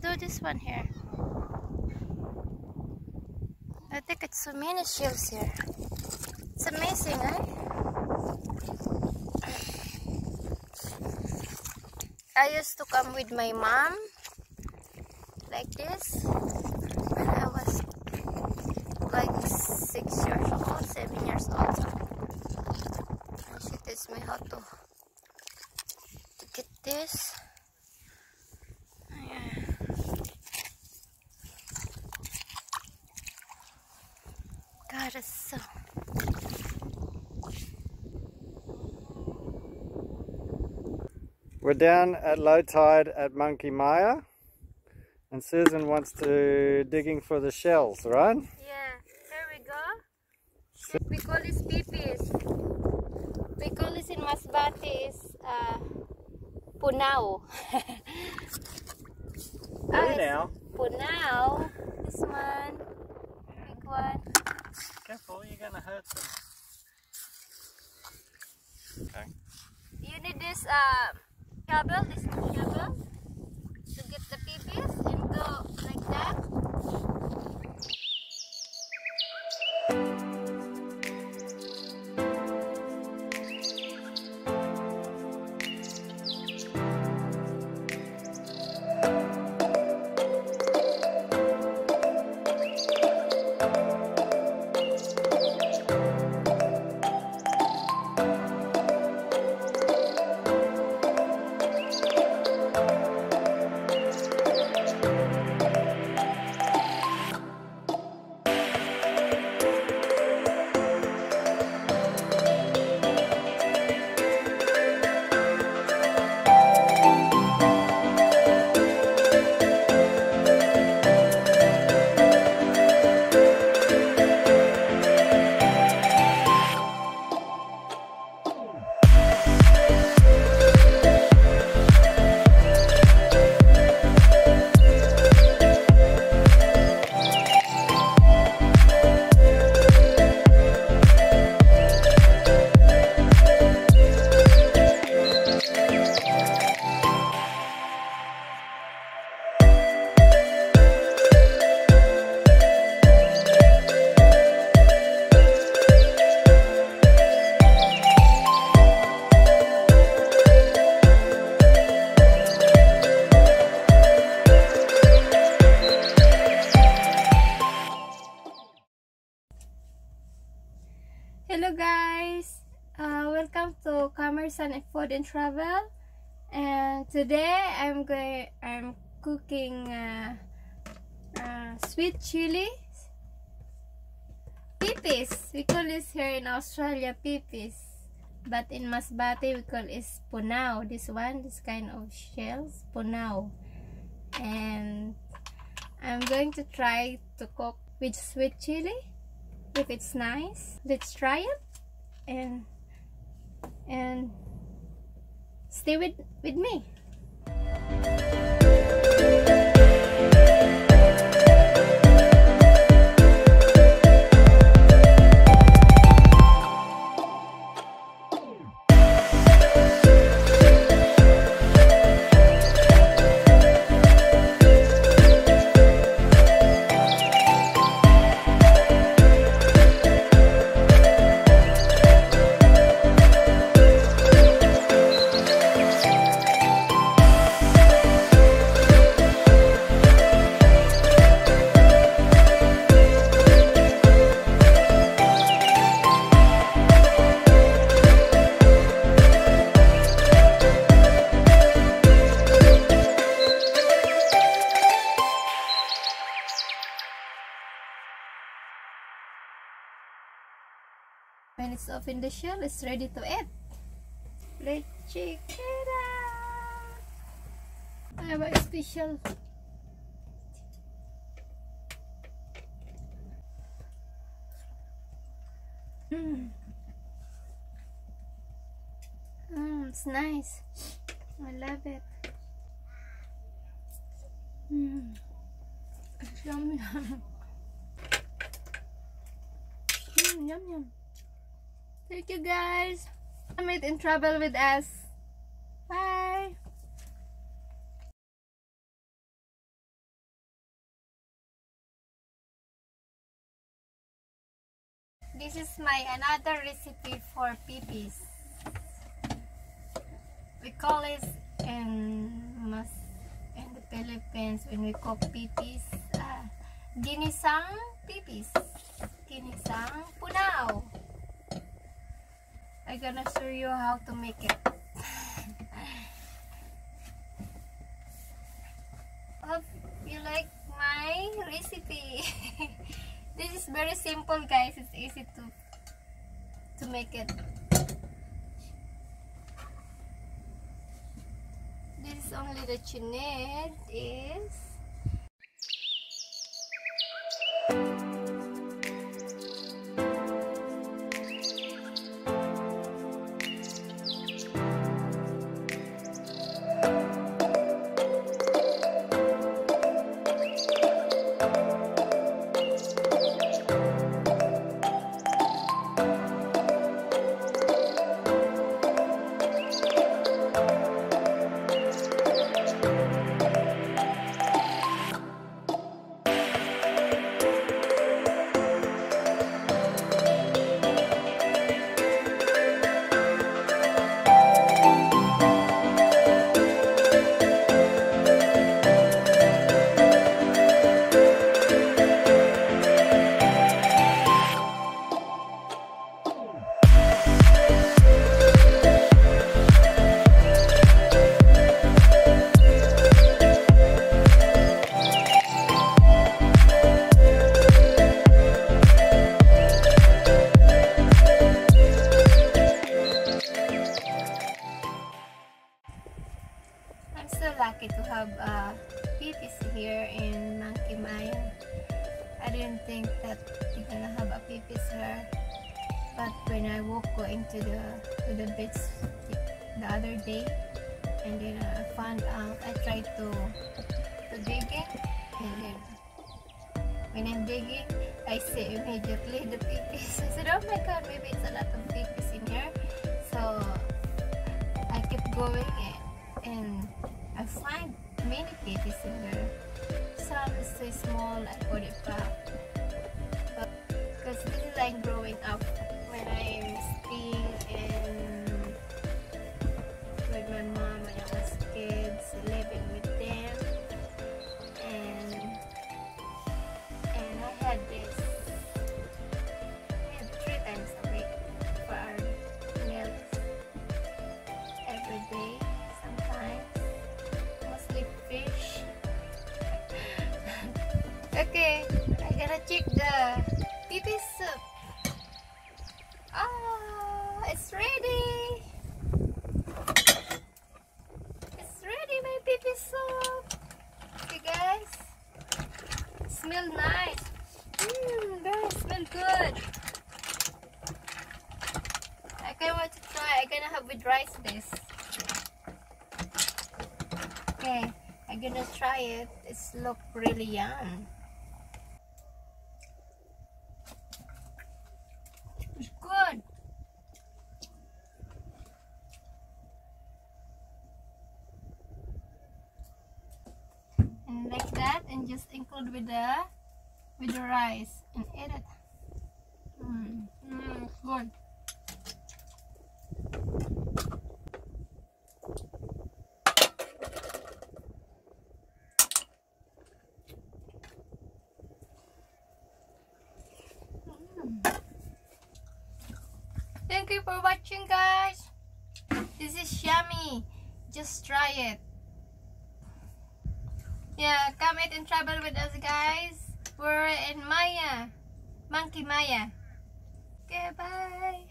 do this one here. I think it's so many shells here. It's amazing, eh? I used to come with my mom like this when I was like 6 years old, 7 years old. And she teaches me how to get this. Yeah. God, it's so. We're down at low tide at Monkey Maya, and Susan wants to digging for the shells, right? Yeah, there we go. We call this Pipis. We call this in Masbate is Punao. Now. Punao. This one, big one. Careful, you're gonna hurt them. Okay. You need this shovel, to get the pipis and go like that. Hello guys, welcome to Commerce and Food and Travel. And today I'm cooking sweet chili pipis. We call this here in Australia pipis, but in Masbate we call it punao. This kind of shells, punao. And I'm going to try to cook with sweet chili. If it's nice, let's try it and stay with me. When it's off in the shell, it's ready to eat. Let's check it out. I have a special. It's nice. I love it. Yum yum. Yum yum. Thank you guys. Come and travel with us. Bye. This is my another recipe for pipis. We call it in the Philippines when we cook pipis, ginisang pipis, ginisang punao. I'm gonna show you how to make it. Hope you like my recipe. This is very simple, guys. It's easy to make it. This is only that you need is lucky to have Pipis here in Monkey Maya. I didn't think that we're gonna have a Pipis here, but when I going to the beach the other day, and then I found out, I tried to digging, and then when I'm digging, I see immediately the Pipis. I said, oh my god, maybe it's a lot of Pipis in here. So I kept going, and I find many Pipis in there. Some is so small, I put it back. But because this is like growing up when I'm staying with my mom when I was kids, living with them, and I had this. We had 3 times a week for our meals every day. Sometimes mostly fish. Okay, I'm gonna check the Pipis soup. Oh, it's ready. It's ready, my Pipis soup. Okay, guys. Smell nice. Very smell good. I can't wait to try. I'm gonna have with rice this. Okay, I'm gonna try it. It's look really yum. It's good. And like that, and just include with the rice and eat it. It's good. Thank you for watching, guys. This is yummy. Just try it. Yeah, come eat and travel with us, guys. We're in Maya, Monkey Maya. Okay, bye.